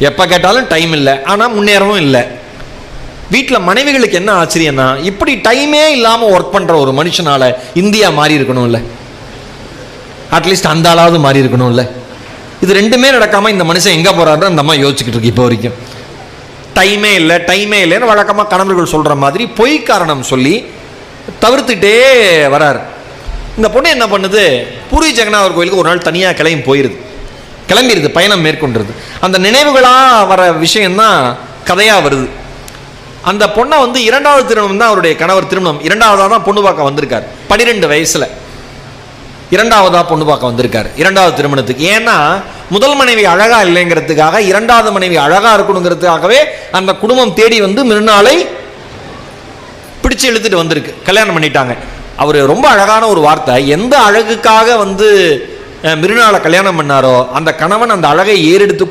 எப்போ கேட்டாலும் டைம் இல்லை, ஆனால் முன்னேறவும் இல்லை. வீட்டில் மனைவிகளுக்கு என்ன ஆச்சரியம்னா, இப்படி டைமே இல்லாமல் ஒர்க் பண்ணுற ஒரு மனுஷனால இந்தியா மாறி இருக்கணும்ல, அட்லீஸ்ட் அந்த ஆளாவது மாறி இருக்கணும்ல. இது ரெண்டுமே நடக்காமல் இந்த மனுஷன் எங்கே போகிறாருன்னு அந்த அம்மா யோசிச்சுக்கிட்டு இருக்கு இப்போ வரைக்கும். டைமே இல்லை டைமே இல்லைன்னு வழக்கமாக கணவர்கள் சொல்கிற மாதிரி பொய் காரணம் சொல்லி தவிர்த்துட்டே வரார். இந்த பொண்ணு என்ன பண்ணுது, பூரி ஜெகநாதர் கோயிலுக்கு ஒரு நாள் தனியாக கிளம்பிடுது, பயணம் மேற்கொண்டுருது. அந்த நினைவுகளாக வர விஷயம்தான் கதையாக வருது. அந்த பொண்ணை வந்து இரண்டாவது திருமணம் தான் அவருடைய கணவர் திருமணம். இரண்டாவதாக தான் பொண்ணு பார்க்க வந்திருக்கார். 12 வயசில் இரண்டாவதாக பொண்ணு பார்க்க வந்திருக்கார் இரண்டாவது திருமணத்துக்கு. ஏன்னா முதல் மனைவி அழகா இல்லைங்கிறதுக்காக, இரண்டாவது மனைவி அழகா இருக்கணுங்கிறதுக்காகவே அந்த குடும்பம் தேடி வந்து மிருனாளை பிடிச்சு இழுத்துட்டு வந்திருக்கு, கல்யாணம் பண்ணிட்டாங்க. அவர் ரொம்ப அழகான ஒரு வார்த்தை, எந்த அழகுக்காக வந்து மிருனாளை கல்யாணம் பண்ணாரோ அந்த கணவன் அந்த அழகை ஏறெடுத்து